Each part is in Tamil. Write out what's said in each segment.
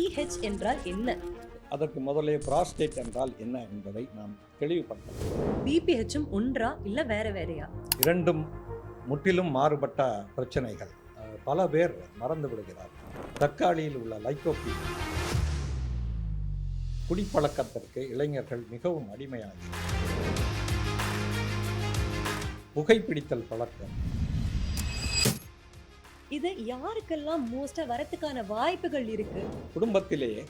BPH என்றால் என்ன? அதற்கு முதலே புராஸ்டேட் என்றால் என்ன என்பதை நாம் தெளிவுபடுத்தலாம். BPHம் ஒன்றா இல்ல வேற வேறையா? இரண்டும் முற்றிலும் மாறுபட்ட பிரச்சனைகள். பல பேர் மறந்து விடுகிறார்கள். தக்காளியில் உள்ள லைக்கோபீன் குடிப்பழக்கத்திற்கு இளைஞர்கள் மிகவும் அடிமையாகி, புகைப்பிடித்தல் பழக்கம். இது யாருக்கெல்லாம் மோஸ்டா வரதுக்கான வாய்ப்புகள் இருக்கு? குடும்பத்திலேயே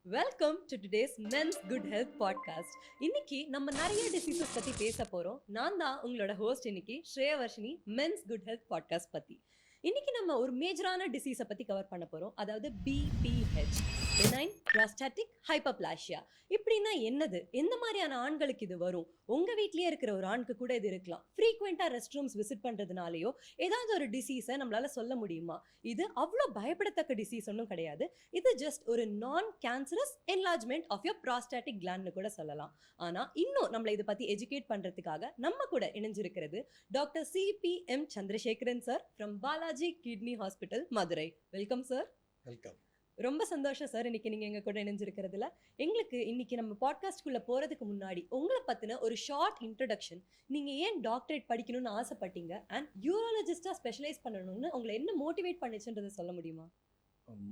welcome to today's men's good health podcast. இன்னைக்கு நம்ம நிறைய டிசீசஸ் பத்தி பேச போறோம். நான் தான் உங்களோட ஹோஸ்ட் இன்னைக்கு ஸ்ரேயவர்ஷினி, மென்ஸ் குட் ஹெல்த் பாட்காஸ்ட் பத்தி. இன்னைக்கு நம்ம ஒரு மேஜரான டிசீஸை பத்தி கவர் பண்ண போறோம். அதாவது BPH, பெனைன் ப்ராஸ்டாட்டிக் ஹைப்பர்பிளாசியா. இப்படின்னா என்னது, எந்த மாதிரியான ஆண்களுக்கு இது வரும்? உங்க வீட்லயே இருக்கிற ஒரு ஆணுக்கு கூட இது இருக்கலாம். ஃப்ரீக்வெண்டா ரெஸ்ட் ரூம்ஸ் விசிட் பண்றதுனாலயோ ஏதாவது ஒரு டிசீஸை நம்மளால சொல்ல முடியுமா? இது அவ்வளோ பயப்படத்தக்க டிசீஸ் ஒன்றும் கிடையாது. இது ஜஸ்ட் ஒரு நான் கேன்சரஸ் என்லார்ஜ்மெண்ட் ஆஃப் யோர் ப்ராஸ்டாட்டிக் கிளாண்ட்னு கூட சொல்லலாம். ஆனா இன்னும் நம்மளை இதை பத்தி எஜுகேட் பண்றதுக்காக நம்ம கூட இணைஞ்சிருக்கிறது doctor CPM Chandrasekaran sir from Balaji kidney hospital, Madurai. Welcome sir. Welcome. ரொம்ப சந்தோஷம் சார் இன்னைக்கு நீங்க எங்க கூட இணைஞ்சிருக்கிறதுல. எங்களுக்கு இன்னைக்கு நம்ம பாட்காஸ்ட்குள்ள போறதுக்கு முன்னாடி உங்களை பத்தின ஒரு ஷார்ட் இன்ட்ரோடக்ஷன். நீங்க ஏன் டாக்டரேட் படிக்கணும்னு ஆசைப்பட்டீங்க அண்ட் யூரோலஜிஸ்டா ஸ்பெஷலைஸ் பண்ணணும்னு உங்களை என்ன மோட்டிவேட் பண்ணிச்சுன்றதை சொல்ல முடியுமா?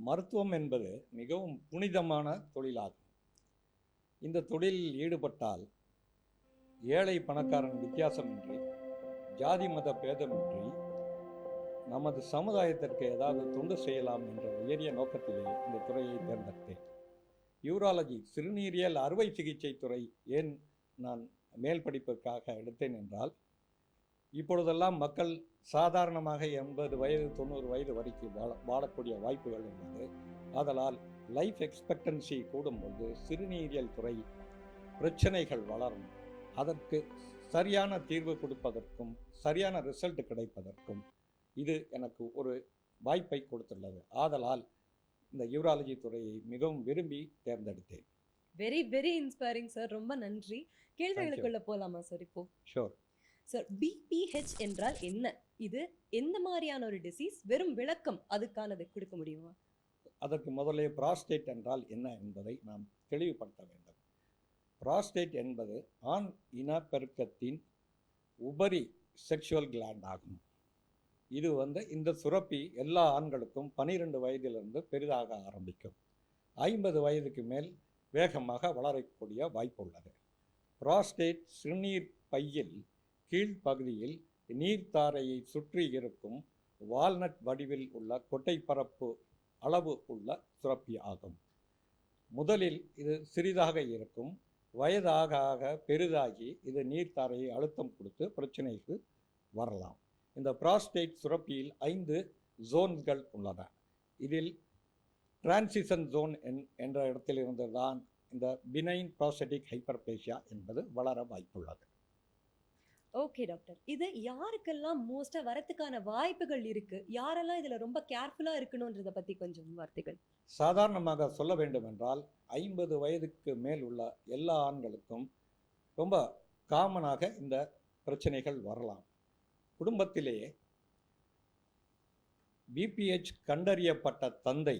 மருத்துவம் என்பது மிகவும் புனிதமான தொழிலாகும். இந்த தொழிலில் ஈடுபட்டால் ஏழை பணக்காரன் வித்தியாசமின்றி, ஜாதி மத பேதமின்றி நமது சமுதாயத்திற்கு ஏதாவது தொண்டு செய்யலாம் என்ற உயரிய நோக்கத்திலே இந்த துறையை தேர்ந்தெடுத்தேன். யூராலஜி, சிறுநீரியல் அறுவை சிகிச்சை துறை ஏன் நான் மேல் படிப்பிற்காக எடுத்தேன் என்றால், இப்பொழுதெல்லாம் மக்கள் சாதாரணமாக 80 வயது 90 வயது வரைக்கும் வாழக்கூடிய வாய்ப்புகள் உள்ளது. ஆதலால் லைஃப் எக்ஸ்பெக்டன்சி கூடும்போது சிறுநீரியல் துறை பிரச்சனைகள் வளரும். அதற்கு சரியான தீர்வு கொடுப்பதற்கும் சரியான ரிசல்ட் கிடைப்பதற்கும் இது எனக்கு ஒரு வாய்ப்பை கொடுத்துள்ளது. ஆதலால் இந்த யூராலஜி துறையை மிகவும் விரும்பி தேர்ந்தெடுத்தேன். Very very inspiring sir. ரொம்ப நன்றி. கேள்விகளுக்குள்ள போலாமா சார்? இப்போ ஷோர் சார், BPH என்றால் என்ன? இது எந்த மாதிரியான ஒரு டிசீஸ்? வெறும் விளக்கம் அதுக்கானது கொடுக்க முடியுமா? அதற்கு முதலே புராஸ்டேட் என்றால் என்ன என்பதை நாம் தெளிவுபடுத்த வேண்டும். புராஸ்டேட் என்பது ஆண் இனப்பெருக்கத்தின் உபரி செக்ஷுவல் கிளாண்ட் ஆகும். இது இந்த சுரப்பி எல்லா ஆண்களுக்கும் 12 வயதிலிருந்து பெரிதாக ஆரம்பிக்கும். 50 வயதுக்கு மேல் வேகமாக வளரக்கூடிய வாய்ப்பு உள்ளது. புராஸ்டேட் சிறுநீர் பையில் கீழ்ப்பகுதியில் நீர்த்தாரையை சுற்றி இருக்கும் வால்நட் வடிவில் உள்ள கொட்டைப்பரப்பு அளவு உள்ள சுரப்பி ஆகும். முதலில் இது சிறிதாக இருக்கும். வயதாக ஆக பெரிதாகி இது நீர்த்தாரையை அழுத்தம் கொடுத்து பிரச்சனைக்கு வரலாம். இந்த புராஸ்டேட் சுரப்பியில் 5 ஜோன்கள் உள்ளன. இதில் டிரான்சிஷன் ஜோன் என்ற இடத்திலிருந்து தான் இந்த பினைன் ப்ராஸ்டேட்டிக் ஹைப்பர்பிளேசியா என்பது வளர வாய்ப்புள்ளது. ஓகே டாக்டர், இது யாருக்கெல்லாம் மோஸ்டா வரதுக்கான வாய்ப்புகள் இருக்கு? யாரெல்லாம் இதுல ரொம்ப கேர்ஃபுல்லா இருக்கணும்ன்றத பத்தி கொஞ்சம் வார்த்தைகள். சாதாரணமாக சொல்ல வேண்டும் என்றால் 50 வயதுக்கு மேல் உள்ள எல்லா ஆண்களுக்கும் ரொம்ப காமனாக இந்த பிரச்சனைகள் வரலாம். குடும்பத்திலேயே BPH கண்டறியப்பட்ட தந்தை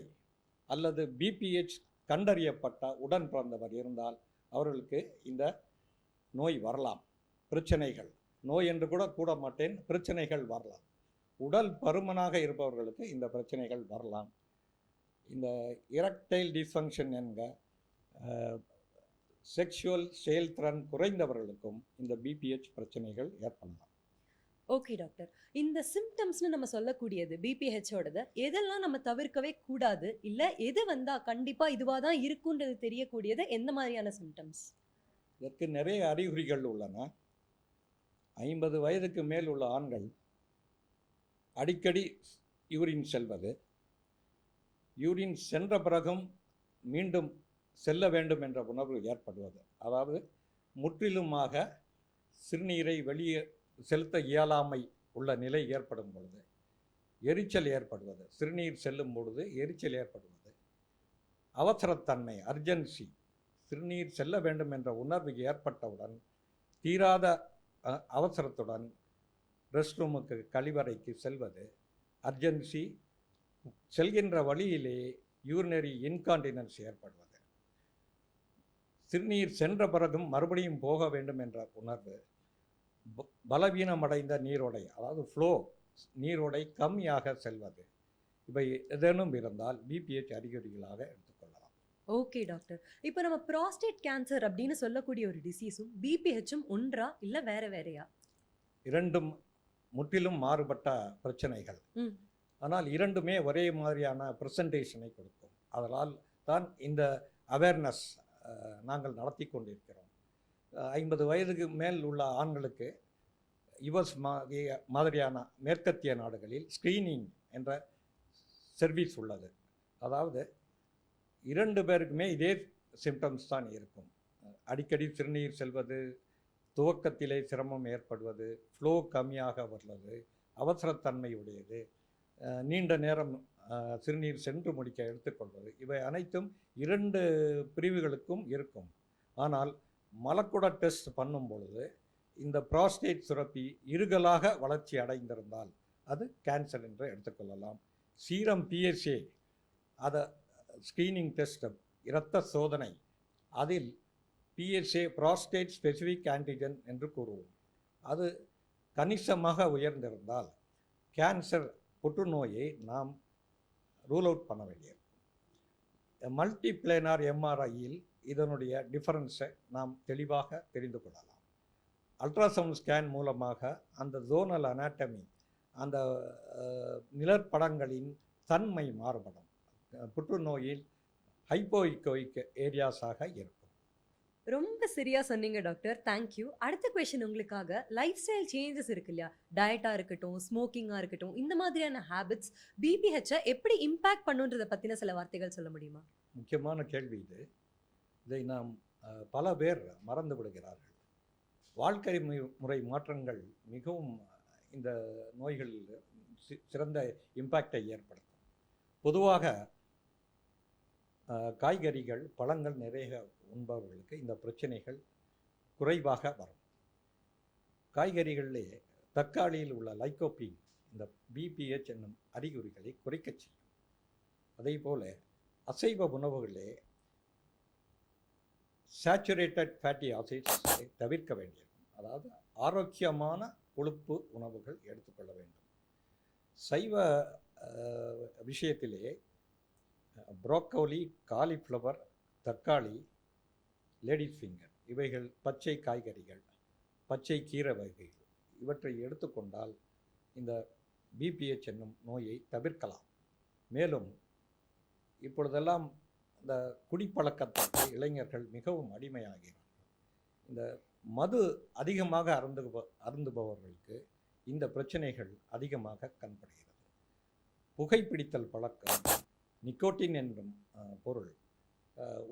அல்லது BPH கண்டறியப்பட்ட உடன் பிறந்தவர் இருந்தால் அவர்களுக்கு இந்த நோய் வரலாம். பிரச்சனைகள், நோய் என்று கூட மாட்டேன், பிரச்சனைகள் வரலாம். உடல் பருமனாக இருப்பவர்களுக்கு இந்த பிரச்சனைகள் வரலாம். இந்த எரெக்டைல் டிஸ்ஃபங்க்ஷன் என்க செக்ஷுவல் செயல்திறன் குறைந்தவர்களுக்கும் இந்த BPH பிரச்சனைகள் ஏற்படலாம். ஓகே டாக்டர், இந்த சிம்டம்ஸ்னு நம்ம சொல்லக்கூடியது BPH-ஓடது எதெல்லாம் நம்ம தவிர்க்கவே கூடாது, இல்லை எது வந்தால் கண்டிப்பாக இதுவாக தான் இருக்குன்றது தெரியக்கூடியது எந்த மாதிரியான சிம்டம்ஸ்? இதற்கு நிறைய அறிகுறிகள் உள்ளன. 50 வயதுக்கு மேல் உள்ள ஆண்கள் அடிக்கடி யூரின் செல்வது, யூரின் சென்ற பிறகும் மீண்டும் செல்ல வேண்டும் என்ற உணர்வு ஏற்படுவது, அதாவது முற்றிலுமாக சிறுநீரை வெளியே செலுத்த இயலாமை உள்ள நிலை ஏற்படும் பொழுது, எரிச்சல் ஏற்படுவது, சிறுநீர் செல்லும் பொழுது எரிச்சல் ஏற்படுவது, அவசரத்தன்மை, அர்ஜென்சி, சிறுநீர் செல்ல வேண்டும் என்ற உணர்வு ஏற்பட்டவுடன் தீராத அவசரத்துடன் ரெஸ்ட் ரூமுக்கு, கழிவறைக்கு செல்வது, அர்ஜென்சி, செல்கின்ற வழியிலே யூரினரி இன்கான்டினன்ஸ் ஏற்படுவது, சிறுநீர் சென்ற பிறகும் மறுபடியும் போக வேண்டும் என்ற உணர்வு, பலவீனமடைந்த நீரோடை, அதாவது ஃப்ளோ, நீரோடை கம்மியாக செல்வது, இவை ஏதேனும் இருந்தால் பிபிஹெச் அறிகுறிகளாக எடுத்துக்கொள்ளலாம். Okay doctor. இப்போ நம்ம ப்ராஸ்டேட் கேன்சர் அப்படின்னு சொல்லக்கூடிய ஒரு டிசீஸும் பிபிஹெச்சும் ஒன்றா இல்ல வேற வேறையா? இரண்டும் முற்றிலும் மாறுபட்ட பிரச்சனைகள். ஆனால் இரண்டுமே ஒரே மாதிரியான ப்ரெசன்டேஷனை கொடுக்கும். அதனால் தான் இந்த அவேர்னஸ் நாங்கள் நடத்தி கொண்டிருக்கிறோம். 50 வயதுக்கு மேல் உள்ள ஆண்களுக்கு யுஎஸ் மாதிரியான மேற்கத்திய நாடுகளில் ஸ்க்ரீனிங் என்ற சர்வீஸ் உள்ளது. அதாவது 2 பேருக்குமே இதே சிம்டம்ஸ் தான் இருக்கும். அடிக்கடி சிறுநீர் செல்வது, துவக்கத்திலே சிரமம் ஏற்படுவது, ஃப்ளோ கம்மியாக வருவது, அவசரத்தன்மை உடையது, நீண்ட நேரம் சிறுநீர் சென்று முடிக்க எடுத்துக்கொள்வது, இவை அனைத்தும் 2 பிரிவுகளுக்கும் இருக்கும். ஆனால் மலக்குட டெஸ்ட் பண்ணும் பொழுது இந்த ப்ராஸ்டேட் சுரப்பி இருகலாக வளர்ச்சி அடைந்திருந்தால் அது கேன்சர் என்று எடுத்துக்கொள்ளலாம். சீரம் பிஎஸ்ஏ, அதை ஸ்க்ரீனிங் டெஸ்ட், இரத்த சோதனை, அதில் பிஎஸ்ஏ ப்ராஸ்டேட் ஸ்பெசிஃபிக் ஆன்டிஜன் என்று கூறுவோம். அது கணிசமாக உயர்ந்திருந்தால் கேன்சர், புற்றுநோயை நாம் ரூல் அவுட் பண்ண வேண்டியிருக்கும். மல்டிப்ளேனார் எம்ஆர்ஐயில் இதனுடைய டிஃபரன்ஸை நாம் தெளிவாக தெரிந்து கொள்ளலாம். அல்ட்ராசவுண்ட் ஸ்கேன் மூலமாக அந்த ஜோனல் அனாட்டமி, அந்த நிழற்படங்களின் தன்மை மாறுபடும். புற்றுநோயில் ஹைப்போஇக்கோயிக் ஏரியாஸாக இருக்கும். ரொம்ப சரியா சொன்னீங்க டாக்டர். தேங்க்யூ. அடுத்த கொஸ்டின் உங்களுக்காக. லைஃப் ஸ்டைல் சேஞ்சஸ் இருக்கு இல்லையா, டயட்டா இருக்கட்டும், ஸ்மோக்கிங்கா இருக்கட்டும், இந்த மாதிரியான ஹேபிட்ஸ் பிபிஹெச்சை எப்படி இம்பாக்ட் பண்ணுன்றதை பத்தின சில வார்த்தைகள் சொல்ல முடியுமா? முக்கியமான கேள்வி இது. இதை நாம் பல பேர் மறந்து விடுகிறார்கள். வாழ்க்கை முறை மாற்றங்கள் மிகவும் இந்த நோய்களில் சிறந்த இம்பேக்டை ஏற்படுத்தும். பொதுவாக காய்கறிகள், பழங்கள் நிறைய உண்பவர்களுக்கு இந்த பிரச்சனைகள் குறைவாக வரும். காய்கறிகளிலே தக்காளியில் உள்ள லைக்கோபீன் இந்த பிபிஹெச் என்னும் அறிகுறிகளை குறைக்கச் செய்யும். அதே போல அசைவ உணவுகளே சேச்சுரேட்டட் ஃபேட்டி ஆசிட்ஸை தவிர்க்க வேண்டியிருக்கும். அதாவது ஆரோக்கியமான கொழுப்பு உணவுகள் எடுத்துக்கொள்ள வேண்டும். சைவ விஷயத்திலே புரோக்கோலி, காலிஃப்ளவர், தக்காளி, லேடிஸ் ஃபிங்கர், இவைகள் பச்சை காய்கறிகள், பச்சை கீரை வகைகள், இவற்றை எடுத்துக்கொண்டால் இந்த பிபிஹெச் என்னும் நோயை தவிர்க்கலாம். மேலும் இப்பொழுதெல்லாம் இந்த குடிப்பழக்கத்திற்கு இளைஞர்கள் மிகவும் அடிமையாகிறார்கள். இந்த மது அதிகமாக அருந்துபவர்களுக்கு இந்த பிரச்சனைகள் அதிகமாக கண்படுகிறது. புகைப்பிடித்தல் பழக்கம், நிக்கோட்டின் என்னும் பொருள்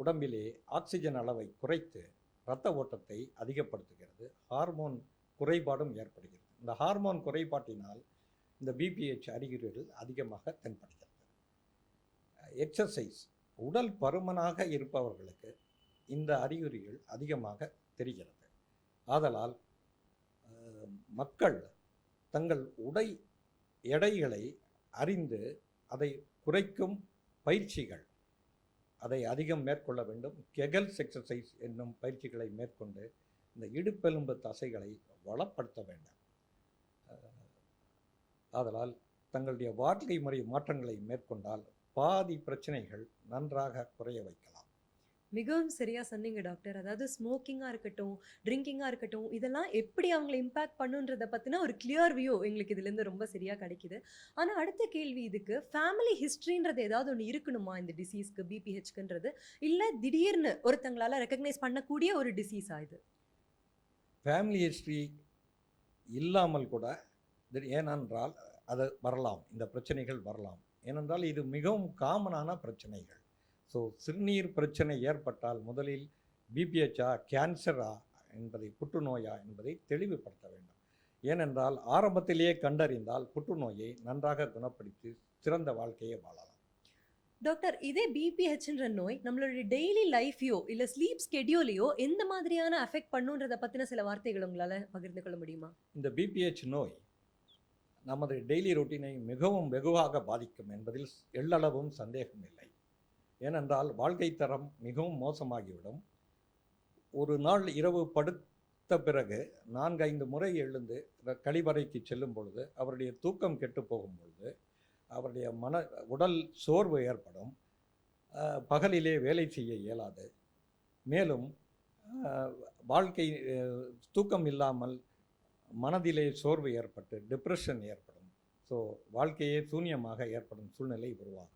உடம்பிலே ஆக்சிஜன் அளவை குறைத்து இரத்த ஓட்டத்தை அதிகப்படுத்துகிறது. ஹார்மோன் குறைபாடும் ஏற்படுகிறது. இந்த ஹார்மோன் குறைபாட்டினால் இந்த பிபிஹெச் அறிகுறிகள் அதிகமாக தென்படுகிறது. எக்ஸசைஸ், உடல் பருமனாக இருப்பவர்களுக்கு இந்த அறிகுறிகள் அதிகமாக தெரிகிறது. ஆதலால் மக்கள் தங்கள் எடைகளை அறிந்து அதை குறைக்கும் பயிற்சிகள், அதை அதிகம் மேற்கொள்ள வேண்டும். கெகல்ஸ் எக்ஸசைஸ் என்னும் பயிற்சிகளை மேற்கொண்டு இந்த இடுப்பெலும்பு தசைகளை வளப்படுத்த வேண்டும். ஆதலால் தங்களுடைய வாழ்க்கை முறை மாற்றங்களை மேற்கொண்டால் பாதி பிரச்சனைகள் நன்றாக குறைய வைக்கலாம். மிகவும் சரியா சொன்னீங்க டாக்டர். அதாவது ஸ்மோக்கிங்காக இருக்கட்டும், ட்ரிங்கிங்காக இருக்கட்டும், இதெல்லாம் எப்படி அவங்களை இம்பாக்ட் பண்ணுன்றதை பற்றின ஒரு கிளியர் வியூ எங்களுக்கு இதுலேருந்து ரொம்ப சரியாக கிடைக்குது. ஆனால் அடுத்த கேள்வி, இதுக்கு ஃபேமிலி ஹிஸ்ட்ரின்றது ஏதாவது ஒன்று இருக்கணுமா இந்த டிசீஸ்க்கு, பிபிஹெச்க்குன்றது? இல்லை திடீர்னு ஒருத்தங்களால் ரெக்கக்னைஸ் பண்ணக்கூடிய ஒரு டிசீஸா இது? ஃபேமிலி ஹிஸ்ட்ரி இல்லாமல் கூட ஏனென்றால் அது வரலாம், இந்த பிரச்சனைகள் வரலாம். ஏனென்றால் இது மிகவும் காமனான பிரச்சனைகள். ஸோ சிறுநீர் பிரச்சனை ஏற்பட்டால் முதலில் பிபிஹெச்சா, கேன்சரா என்பதை, புற்றுநோயா என்பதை தெளிவுபடுத்த வேண்டும். ஏனென்றால் ஆரம்பத்திலேயே கண்டறிந்தால் புற்றுநோயை நன்றாக குணப்படுத்தி சிறந்த வாழ்க்கையை வாழலாம். டாக்டர், இதே பிபிஹெச்ன்ற நோய் நம்மளுடைய டெய்லி லைஃபையோ இல்ல ஸ்லீப் ஸ்கெடியூலையோ எந்த மாதிரியான அஃபெக்ட் பண்ணுன்றத பத்தின சில வார்த்தைகள் உங்களால பகிர்ந்து கொள்ள முடியுமா? இந்த பிபிஹெச் நோய் நமது டெய்லி ரொட்டீனை மிகவும் வெகுவாக பாதிக்கும் என்பதில் எள்ளளவும் சந்தேகம் இல்லை. ஏனென்றால் வாழ்க்கை தரம் மிகவும் மோசமாகிவிடும். ஒரு நாள் இரவு படுத்த பிறகு 4-5 முறை எழுந்து கழிவறைக்கு செல்லும் பொழுது அவருடைய தூக்கம் கெட்டு போகும் பொழுது அவருடைய உடல் சோர்வு ஏற்படும். பகலிலே வேலை செய்ய இயலாது. மேலும் வாழ்க்கை தூக்கம் இல்லாமல் மனதிலே சோர்வு ஏற்பட்டு டிப்ரெஷன் ஏற்படும். ஸோ வாழ்க்கையே சூன்யமாக ஏற்படும் சூழ்நிலை உருவாகும்.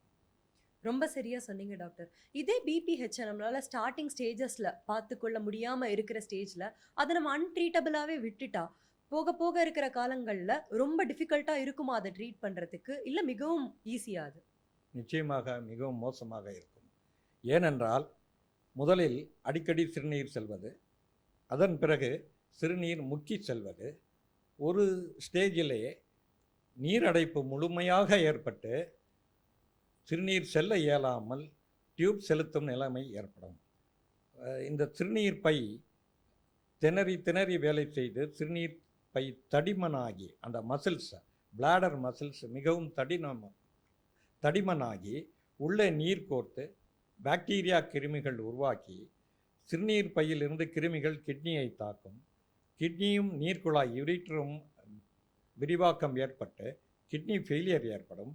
ரொம்ப சரியா சொன்னீங்க டாக்டர். இதே பிபிஹெச் நம்மளால ஸ்டார்டிங் ஸ்டேஜஸ்ல பார்த்துக்கொள்ள முடியாம இருக்கிற ஸ்டேஜ்ல அதை நம்ம அன்ட்ரீட்டபிளாவே விட்டுட்டா போக போக இருக்கிற காலங்கள்ல ரொம்ப டிஃபிகல்ட்டா இருக்குமா அதை ட்ரீட் பண்றதுக்கு, இல்ல மிகவும் ஈஸியா அது? நிச்சயமாக மிகவும் மோசமாக இருக்கும். ஏனென்றால் முதலில் அடிக்கடி சிறுநீர் செல்வது, அதன் பிறகு சிறுநீர் முக்கி செல்வது, ஒரு ஸ்டேஜிலே நீரடைப்பு முழுமையாக ஏற்பட்டு சிறுநீர் செல்ல இயலாமல் டியூப் செலுத்தும் நிலைமை ஏற்படும். இந்த சிறுநீர் பை திணறி திணறி வேலை செய்து சிறுநீர் பை தடிமனாகி அந்த மசில்ஸ் பிளாடர் மசில்ஸ் மிகவும் தடிமனாகி உள்ளே நீர் கோர்த்து பாக்டீரியா கிருமிகள் உருவாக்கி சிறுநீர் பையிலிருந்து கிருமிகள் கிட்னியை தாக்கும். கிட்னியும் நீர்க்குழாய் யுரிட்டரும் விரிவாக்கம் ஏற்பட்டு கிட்னி ஃபெயிலியர் ஏற்படும்.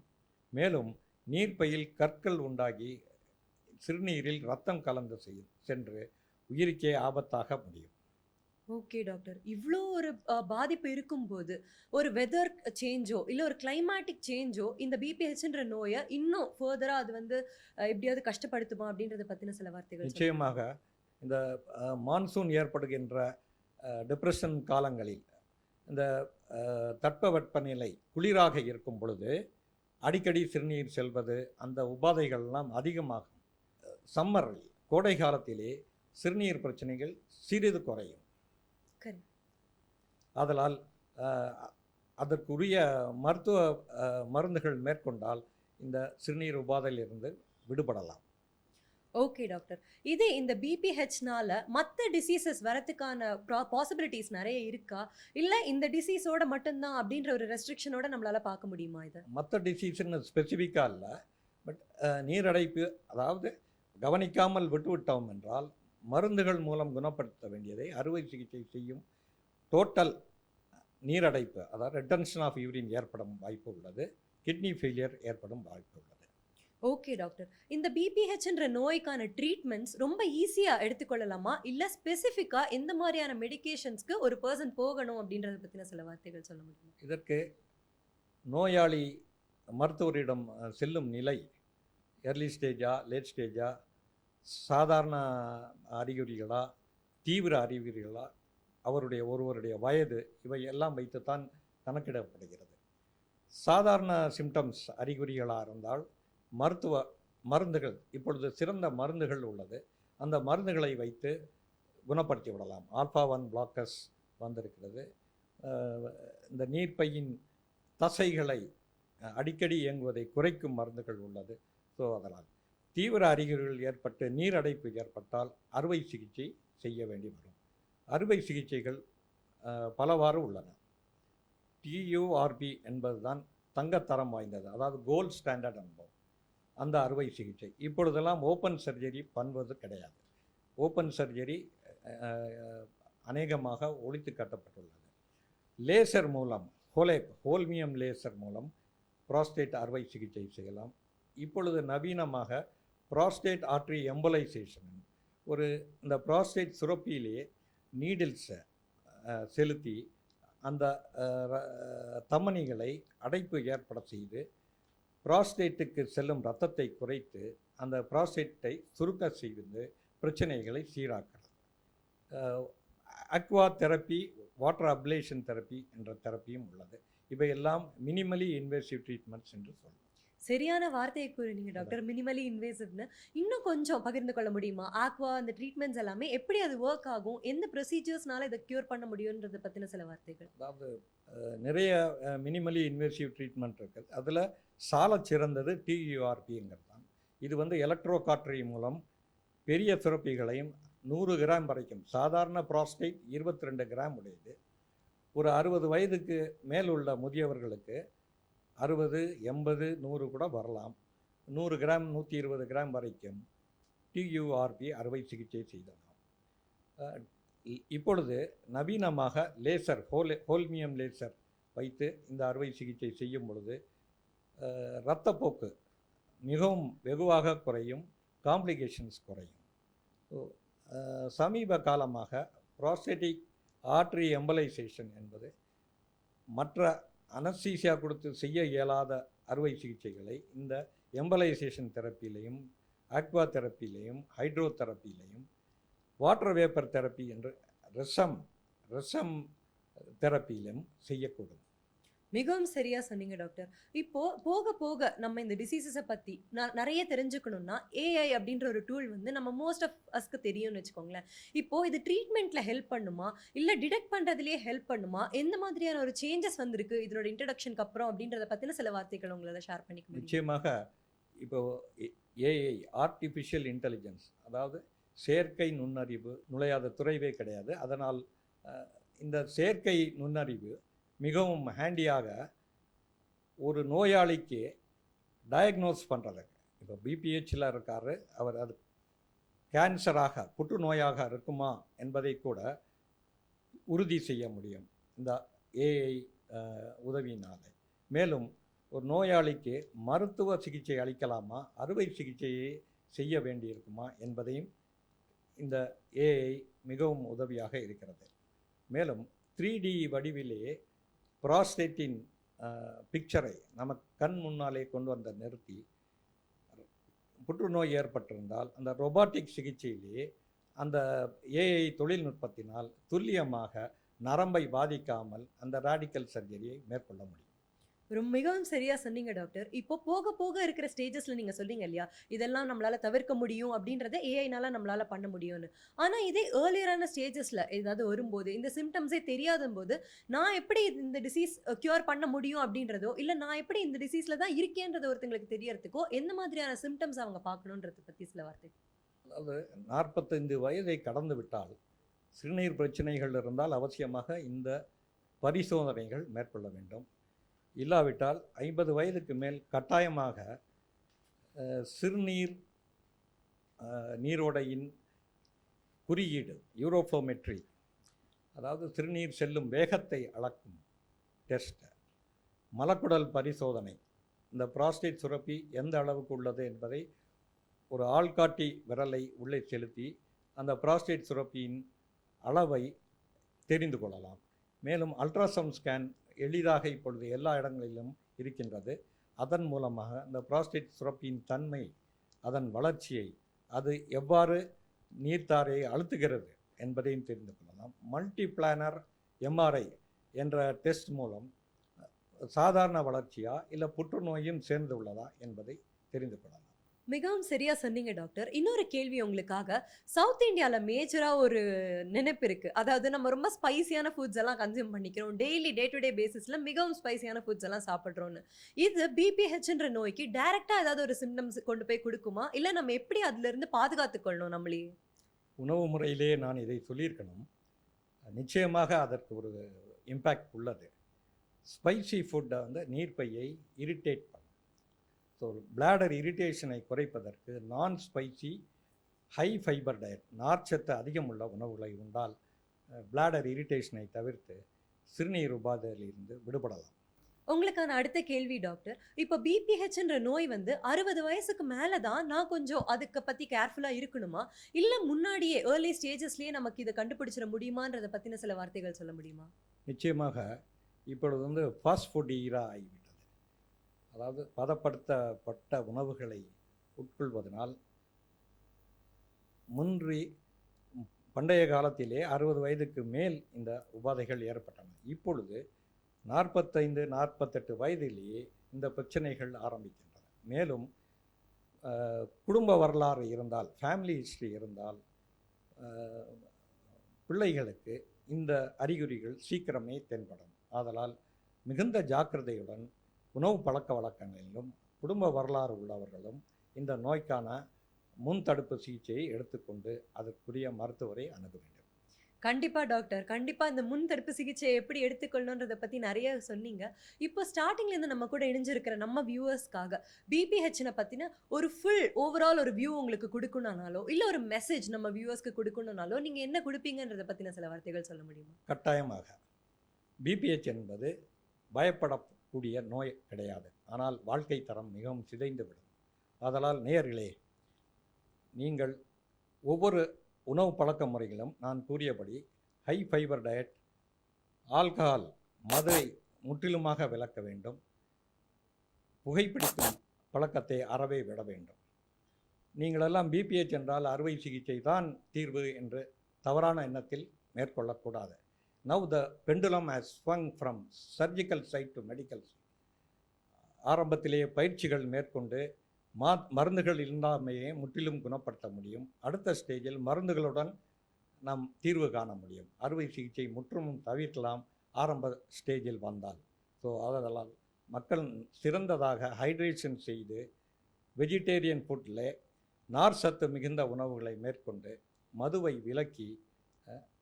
மேலும் நீர்ப்பையில் கற்கள் உண்டாகி சிறுநீரில் ரத்தம் கலந்து சென்று உயிருக்கே ஆபத்தாக முடியும். ஓகே டாக்டர், இவ்வளோ ஒரு பாதிப்பு இருக்கும்போது ஒரு வெதர் சேஞ்சோ இல்லை ஒரு கிளைமேட்டிக் சேஞ்சோ இந்த பிபிஹெச்ன்ற நோயை இன்னும் ஃபர்தராக அது வந்து எப்படியாவது கஷ்டப்படுத்துமா அப்படின்றத பற்றின சில வார்த்தைகள்? நிச்சயமாக இந்த மான்சூன் ஏற்படுகின்ற டிப்ரெஷன் காலங்களில் இந்த தட்பவெப்பநிலை குளிராக இருக்கும் பொழுது அடிக்கடி சிறுநீர் செல்வது அந்த உபாதைகள்லாம் அதிகமாகும். சம்மரில் கோடை காலத்திலே சிறுநீர் பிரச்சனைகள் சிறிது குறையும். ஆதலால் அதற்குரிய மருத்துவ மருந்துகள் மேற்கொண்டால் இந்த சிறுநீர் உபாதையிலிருந்து விடுபடலாம். ஓகே டாக்டர், இதே இந்த பிபிஹெச்னால மற்ற டிசீசஸ் வரதுக்கான பாசிபிலிட்டிஸ் நிறைய இருக்கா, இல்லை இந்த டிசீஸோட மட்டும்தான் அப்படின்ற ஒரு ரெஸ்ட்ரிக்ஷனோட நம்மளால பார்க்க முடியுமா? இதை மற்ற டிசீஸ்ன்னு ஸ்பெசிஃபிக்காக இல்லை, பட் நீரடைப்பு அதாவது கவனிக்காமல் விட்டுவிட்டோம் என்றால் மருந்துகள் மூலம் குணப்படுத்த வேண்டியதை அறுவை சிகிச்சை செய்யும் டோட்டல் நீரடைப்பு அதாவது ரிட்டன்ஷன் ஆஃப் யூரின் ஏற்படும் வாய்ப்பு உள்ளது. கிட்னி ஃபெயிலியர் ஏற்படும் வாய்ப்பு உள்ளது. ஓகே டாக்டர், இந்த பிபிஹெச்ன்ற நோய்க்கான ட்ரீட்மெண்ட்ஸ் ரொம்ப ஈஸியாக எடுத்துக்கொள்ளலாமா, இல்லை ஸ்பெசிஃபிக்காக எந்த மாதிரியான மெடிகேஷன்ஸ்க்கு ஒரு பர்சன் போகணும் அப்படின்றத பற்றின சில வார்த்தைகள் சொல்ல முடியுமா? இதற்கு நோயாளி மருத்துவரிடம் செல்லும் நிலை எர்லி ஸ்டேஜா லேட் ஸ்டேஜா, சாதாரண அறிகுறிகளா தீவிர அறிகுறிகளா, ஒருவருடைய வயது, இவை எல்லாம் வைத்துத்தான் கணக்கிடப்படுகிறது. சாதாரண சிம்டம்ஸ் அறிகுறிகளாக இருந்தால் மருந்துகள் இப்பொழுது சிறந்த மருந்துகள் உள்ளது. அந்த மருந்துகளை வைத்து குணப்படுத்தி விடலாம். ஆல்ஃபா-1 பிளாக்கர்ஸ் வந்திருக்கிறது. இந்த நீர்ப்பையின் தசைகளை அடிக்கடி இயங்குவதை குறைக்கும் மருந்துகள் உள்ளது. ஸோ அதனால் தீவிர அறிகுறிகள் ஏற்பட்டு நீரடைப்பு ஏற்பட்டால் அறுவை சிகிச்சை செய்ய வேண்டி வரும். அறுவை சிகிச்சைகள் பலவாறு உள்ளன. டியூஆர்பி என்பதுதான் தங்கத்தரம் வாய்ந்தது, அதாவது கோல்ட் ஸ்டாண்டர்ட் என்போம். அந்த அறுவை சிகிச்சை இப்பொழுதெல்லாம் ஓப்பன் சர்ஜரி பண்ணுவது கிடையாது. ஓப்பன் சர்ஜரி அநேகமாக ஒழித்து கட்டப்பட்டுள்ளது. லேசர் மூலம் ஹோல்மியம் லேசர் மூலம் புராஸ்டேட் அறுவை சிகிச்சை செய்யலாம். இப்பொழுது நவீனமாக புராஸ்டேட் ஆர்டரி எம்பலைசேஷன், இந்த புராஸ்டேட் சுரப்பியிலே நீடில்ஸை செலுத்தி அந்த தமனிகளை அடைப்பு ஏற்பட செய்து புராஸ்டேட்டுக்கு செல்லும் இரத்தத்தை குறைத்து அந்த புராஸ்டேட்டை சுருக்க செய்து பிரச்சனைகளை சீராக்கிறது. Aqua therapy, water ablation therapy என்ற தெரப்பியும் உள்ளது. இவையெல்லாம் மினிமலி இன்வேசிவ் ட்ரீட்மெண்ட்ஸ் என்று சொல்லுவோம். சரியான வார்த்தையை கூறினீங்க டாக்டர். மினிமலி இன்வேசிவ்னு. இன்னும் கொஞ்சம் பகிர்ந்து கொள்ள முடியுமா? ஆக்வா அந்த ட்ரீட்மெண்ட்ஸ் எல்லாமே எப்படி அது வொர்க் ஆகும்? எந்த ப்ரொசீஜர்ஸ்னால இத கியூர் பண்ண முடியும்ன்றத பத்தின சில வார்த்தைகள். அதாவது நிறைய மினிமலி இன்வேசிவ் ட்ரீட்மெண்ட் இருக்குது. அதில் சாலச் சிறந்தது டியூஆர்பிங்கிறது தான். இது வந்து எலக்ட்ரோ காட்ரி மூலம் பெரிய சுரப்பிகளையும் 100 கிராம் வரைக்கும், சாதாரண ப்ராஸ்டேட் 22 கிராம் உடையது. ஒரு 60 வயதுக்கு மேல் உள்ள முதியவர்களுக்கு 60, 80, 100 கூட வரலாம். 100 கிராம் 120 கிராம் வரைக்கும் டியூஆர்பி அறுவை சிகிச்சை செய்தலாம். இப்பொழுது நவீனமாக லேசர் ஹோல்மியம் லேசர் வைத்து இந்த அறுவை சிகிச்சை செய்யும் பொழுது இரத்தப்போக்கு மிகவும் வெகுவாக குறையும், காம்ப்ளிகேஷன்ஸ் குறையும். சமீப காலமாக ப்ராஸ்டேட்டிக் ஆர்ட்ரி எம்பலைசேஷன் என்பது மற்ற அனஸ்தீசியா கொடுத்து செய்ய இயலாத அறுவை சிகிச்சைகளை இந்த எம்பலைசேஷன் தெரப்பிலையும், ஆக்வா தெரப்பிலையும், ஹைட்ரோ தெரப்பிலையும், வாட்டர் வேப்பர் தெரப்பி என்று ரெசம் தெரப்பியிலும் செய்யக்கூடும். மிகவும் சரியா சொன்னீங்க டாக்டர். இப்போ போக போக நம்ம இந்த டிசீசஸ பத்தி நெறைய தெரிஞ்சுக்கணும்னா, ஏஐ அப்படின்ற ஒரு டூல் வந்து நம்ம மோஸ்ட் ஆஃப் அஸ்க்கு தெரியும்னு வச்சுக்கோங்களேன். இப்போ இது ட்ரீட்மெண்ட்ல ஹெல்ப் பண்ணுமா? இல்ல டிடெக்ட் பண்றதுலயே ஹெல்ப் பண்ணுமா? எந்த மாதிரியான ஒரு சேஞ்சஸ் வந்திருக்கு இதனோட இன்ட்ரோடக்ஷனுக்கு அப்புறம் அப்படின்றத பத்தின சில வார்த்தைகள் உங்களால ஷேர் பண்ணிக்க முடியுமா? நிச்சயமாக இப்போ ஏஐ ஆர்டிஃபிஷியல் இன்டெலிஜென்ஸ், அதாவது செயற்கை நுண்ணறிவு நுழையாத துறைவே கிடையாது. அதனால் இந்த செயற்கை நுண்ணறிவு மிகவும் ஹேண்டியாக ஒரு நோயாளிக்கு டயக்னோஸ் பண்ணுறதுக்கு, இப்போ பிபிஹெச்சில் இருக்கார், அவர் அது கேன்சராக புற்றுநோயாக இருக்குமா என்பதை கூட உறுதி செய்ய முடியும் இந்த ஏஐ உதவியினால். மேலும் ஒரு நோயாளிக்கு மருத்துவ சிகிச்சை அளிக்கலாமா, அறுவை சிகிச்சையை செய்ய வேண்டியிருக்குமா என்பதையும் இந்த ஏஐ மிகவும் உதவியாக இருக்கிறது. மேலும் 3D வடிவிலேயே ப்ராஸ்டேட்டின் பிக்சரை நமக்கு கண் முன்னாலே கொண்டு வந்து நிறுத்தி, புற்றுநோய் ஏற்பட்டிருந்தால் அந்த ரொபாட்டிக் சிகிச்சையிலேயே அந்த ஏஐ தொழில்நுட்பத்தினால் துல்லியமாக நரம்பை பாதிக்காமல் அந்த ராடிக்கல் சர்ஜரியை மேற்கொள்ள முடியும். மிகவும் சரியா சொன்னீங்க டாக்டர். இப்போ போக போக இருக்கிற ஸ்டேஜஸ்ல நீங்க சொன்னீங்க இல்லையா? இதெல்லாம் நம்மளால தவிர்க்க முடியும் அப்படின்றத ஏஐனால நம்மளால பண்ண முடியும்னு. ஆனா இதே ஏர்லியரான ஸ்டேஜஸ்ல ஏதாவது வரும்போது, இந்த சிம்ப்டம்ஸே தெரியாதம்போது, நான் எப்படி இந்த டிசீஸ் கியூர் பண்ண முடியும் அப்படின்றதோ, இல்ல நான் எப்படி இந்த டிசீஸ்ல தான் இருக்கேன்றது ஒருத்தங்களுக்கு தெரியறதுக்கோ, எந்த மாதிரியான சிம்ப்டம்ஸ் அவங்க பார்க்கணுன்றத பத்தி சில வார்த்தை. அதாவது 45 வயதை கடந்து விட்டால் சிறுநீர் பிரச்சனைகள் இருந்தால் அவசியமாக இந்த பரிசோதனைகள் மேற்கொள்ள வேண்டும். இல்லாவிட்டால் 50 வயதுக்கு மேல் கட்டாயமாக சிறுநீர் நீரோடையின் குறியீடு யூரோஃப்ளோமெட்ரி, அதாவது சிறுநீர் செல்லும் வேகத்தை அளக்கும் டெஸ்ட், மலக்குடல் பரிசோதனை, இந்த ப்ராஸ்டேட் சுரப்பி எந்த அளவுக்கு உள்ளது என்பதை ஒரு ஆள்காட்டி விரலை உள்ளே செலுத்தி அந்த ப்ராஸ்டேட் சுரப்பியின் அளவை தெரிந்து கொள்ளலாம். மேலும் அல்ட்ராசவுண்ட் ஸ்கேன் எளிதாக இப்பொழுது எல்லா இடங்களிலும் இருக்கின்றது. அதன் மூலமாக இந்த ப்ராஸ்டேட் சுரப்பியின் தன்மை, அதன் வளர்ச்சியை, அது எவ்வாறு நீர்த்தாரையை அழுத்துகிறது என்பதையும் தெரிந்து கொள்ளலாம். மல்டி பிளானர் எம்ஆர்ஐ என்ற டெஸ்ட் மூலம் சாதாரண வளர்ச்சியா இல்லை புற்றுநோயும் சேர்ந்து உள்ளதா என்பதை தெரிந்து கொள்ளலாம். மிகவும் சரியா சொன்னீங்க டாக்டர். இன்னொரு கேள்வி உங்களுக்காக. சவுத் இந்தியால மேஜரா ஒரு நினைப்பு இருக்கு. அதாவது நம்ம ரொம்ப ஸ்பைசியான ஃபுட்ஸ் எல்லாம் கன்சியூம் பண்ணிக்கிறோம். டெய்லி டே டு டே பேசிஸ்ல மிகவும் ஸ்பைசியான ஃபுட்ஸ் எல்லாம் சாப்பிடுறோம்னு. இது பிபிஹெச்ன்ற நோய்க்கு டைரக்டா ஏதாவது ஒரு சிம்டம்ஸ் கொண்டு போய் கொடுக்குமா? இல்ல நம்ம எப்படி அதுல இருந்து பாதுகாத்துக் கொள்ளணும் நம்மளையே? உணவு முறையிலே நான் இதை சொல்லியிருக்கணும். நிச்சயமாக அதற்கு ஒரு இம்பேக்ட் உள்ளது. ஸ்பைசி ஃபுட்டை வந்து நீர்ப்பையை இரிட்டேட் பண்ணும். ஸோ பிளாடர் இரிட்டேஷனை குறைப்பதற்கு நான் ஸ்பைசி ஹை ஃபைபர் டயட், நார்ச்சத்து அதிகம் உள்ள உணவுகளை உண்டால் பிளாடர் இரிட்டேஷனை தவிர்த்து சிறுநீர் உபாதையிலிருந்து விடுபடலாம். உங்களுக்கான அடுத்த கேள்வி டாக்டர். இப்போ பிபிஹெச்ன்ற நோய் வந்து 60 வயசுக்கு மேல தான் நான் கொஞ்சம் அதுக்கு பத்தி கேர்ஃபுல்லா இருக்கணுமா? இல்ல முன்னாடியே ஏர்லி ஸ்டேஜஸ்லயே நமக்கு இதை கண்டுபிடிச்சிட முடியுமான்றத பத்தின சில வார்த்தைகள் சொல்ல முடியுமா? நிச்சயமாக இப்பொழுது வந்து ஃபாஸ்ட் ஃபுட் ஈரா ஆகிவிட்டது. அதாவது பதப்படுத்தப்பட்ட உணவுகளை உட்கொள்வதனால் பண்டைய காலத்திலே 60 வயதுக்கு மேல் இந்த உபாதைகள் ஏற்பட்டன. இப்பொழுது 45, 48 வயதிலேயே இந்த பிரச்சனைகள் ஆரம்பிக்கின்றன. மேலும் குடும்ப வரலாறு இருந்தால், ஃபேமிலி ஹிஸ்ட்ரி இருந்தால் பிள்ளைகளுக்கு இந்த அறிகுறிகள் சீக்கிரமே தென்படும். ஆதலால் மிகுந்த ஜாக்கிரதையுடன் உணவு பழக்க வழக்கங்களிலும் குடும்ப வரலாறு உள்ளவர்களும் இந்த நோய்க்கான முன் தடுப்பு சிகிச்சையை எடுத்துக்கொண்டு அதற்குரிய மருத்துவரை அணுக வேண்டும். கண்டிப்பா டாக்டர். கண்டிப்பா இந்த முன் தடுப்பு சிகிச்சையை எப்படி எடுத்துக்கொள்ளணுன்றத பத்தி நெறைய சொன்னீங்க. இப்போ ஸ்டார்ட்டிங்ல இருந்து நம்ம கூட இணைஞ்சிருக்கிற நம்ம வியூவர்ஸ்க்காக பிபிஹெச்ன பத்தின ஒரு ஃபுல் ஓவரால் ஒரு வியூ உங்களுக்கு குடுக்கணும்னாலோ, இல்ல ஒரு மெசேஜ் நம்ம வியூவர்ஸ்க்கு குடுக்கணும்னாலோ, நீங்க என்ன குடுப்பீங்கன்றத பத்தின சில வார்த்தைகள் சொல்ல முடியுமா? கட்டாயமாக பிபிஹெச் என்பது பயப்படக்கூடிய நோய் கிடையாது. ஆனால் வாழ்க்கை தரம் மிகவும் சிதைந்துவிடும். ஆதலால் நேயர்களே, நீங்கள் ஒவ்வொரு உணவு பழக்க முறைகளும் நான் கூறியபடி ஹை ஃபைபர் டயட், ஆல்கஹால் மதுவை முற்றிலுமாக விலக்க வேண்டும், புகைப்பிடிக்கும் பழக்கத்தை அறவே விட வேண்டும். நீங்களெல்லாம் பிபிஹெச் என்றால் அறுவை சிகிச்சை தான் தீர்வு என்று தவறான எண்ணத்தில் மேற்கொள்ளக்கூடாது. Now the pendulum has swung from surgical side to medical side. ஆரம்பத்திலேயே பயிற்சிகள் மேற்கொண்டு மருந்துகள் இல்லாமையே முற்றிலும் குணப்படுத்த முடியும். அடுத்த ஸ்டேஜில் மருந்துகளுடன் நாம் தீர்வு காண முடியும். அறுவை சிகிச்சை முற்றிலும் தவிர்க்கலாம் ஆரம்ப ஸ்டேஜில் வந்தால். ஸோ அதனால் மக்கள் சிறந்ததாக ஹைட்ரேஷன் செய்து வெஜிடேரியன் ஃபுட்டில் நார் சத்து மிகுந்த உணவுகளை மேற்கொண்டு மதுவை விலக்கி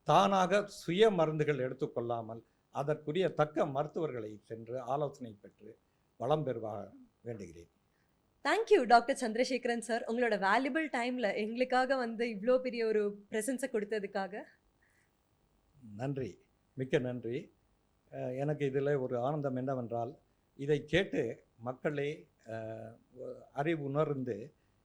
தானாக சுய மருந்துகள் எடுத்துக்கொள்ளாமல் அதற்குரிய தக்க மருத்துவர்களை சென்று ஆலோசனை பெற்று வளம் பெறுவாக வேண்டுகிறேன். Thank you doctor Chandrasekaran sir. உங்களோட வேல்யூபிள் டைம்ல எங்களுக்காக வந்து இவ்வளோ பெரிய ஒரு ப்ரெசன்ஸை கொடுத்ததுக்காக நன்றி, மிக்க நன்றி. எனக்கு இதில் ஒரு ஆனந்தம் என்னவென்றால், இதை கேட்டு மக்களே அறிவு உணர்ந்து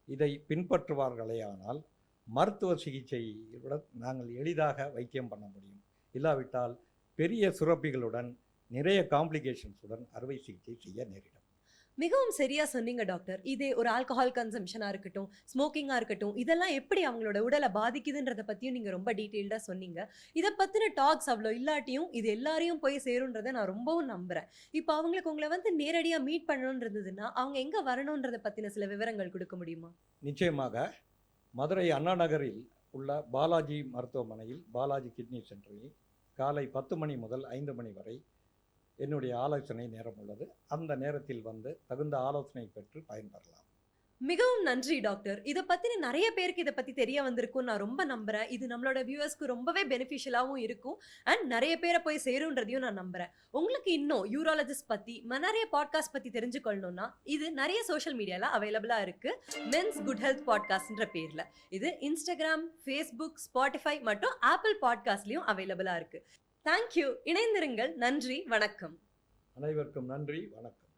இதை பின்பற்றுவார்களேயானால் மருத்துவ சிகிச்சையுடன் நாங்கள் எளிதாக வைத்தியம் பண்ண முடியும். இல்லாவிட்டால் பெரிய சுரப்பிகளுடன் நிறைய காம்ப்ளிகேஷன்ஸுடன் அறுவை சிகிச்சை செய்ய நேரிடும். மிகவும் சரியா சொன்னீங்க டாக்டர். இதே ஒரு ஆல்கஹால் கன்சம்ஷனா இருக்கட்டும், ஸ்மோக்கிங்கா இருக்கட்டும், இதெல்லாம் எப்படி அவங்களோட உடலை பாதிக்குதுன்றத பத்தியும் நீங்க ரொம்ப டீட்டெயில்டா சொன்னீங்க. இதை பத்தின டாக்ஸ் அவ்வளோ இல்லாட்டியும் இது எல்லாரையும் போய் சேரும்ன்றதை நான் ரொம்பவும் நம்புறேன். இப்போ அவங்களுக்கு உங்களை வந்து நேரடியா மீட் பண்ணணும்னு இருந்ததுன்னா அவங்க எங்க வரணுன்றத பத்தின சில விவரங்கள் கொடுக்க முடியுமா? நிச்சயமாக. மதுரை அண்ணா நகரில் உள்ள பாலாஜி மருத்துவமனையில், பாலாஜி கிட்னி சென்டரில் காலை 10 மணி முதல் 5 மணி வரை என்னுடைய ஆலோசனை நேரம் உள்ளது. அந்த நேரத்தில் வந்து தகுந்த ஆலோசனை பெற்று பயன்பெறலாம். மிகவும் நன்றி டாக்டர். இதை பத்தின நிறைய பேருக்கு இதை பத்தி தெரிய வந்திருக்கும் நான் ரொம்ப நம்புறேன். இது நம்மளோட வியூவர்ஸ்க்கு ரொம்பவே பெனிஃபிஷியலாகவும் இருக்கும் அண்ட் நிறைய பேரை போய் சேரும்ன்றதையும் நான் நம்புறேன். உங்களுக்கு இன்னும் யூராலஜிஸ்ட் பத்தி நிறைய பாட்காஸ்ட் பத்தி தெரிஞ்சுக்கொள்ளணும்னா இது நிறைய சோஷியல் மீடியால அவைலபிளா இருக்கு. மென்ஸ் குட் ஹெல்த் பாட்காஸ்ட்ன்ற பேர்ல இது இன்ஸ்டாகிராம், ஃபேஸ்புக், ஸ்பாட்டிஃபை மற்றும் ஆப்பிள் பாட்காஸ்ட்லயும் அவைலபிளா இருக்கு. தேங்க்யூ. இணைந்திருங்கள். நன்றி, வணக்கம். அனைவருக்கும் நன்றி, வணக்கம்.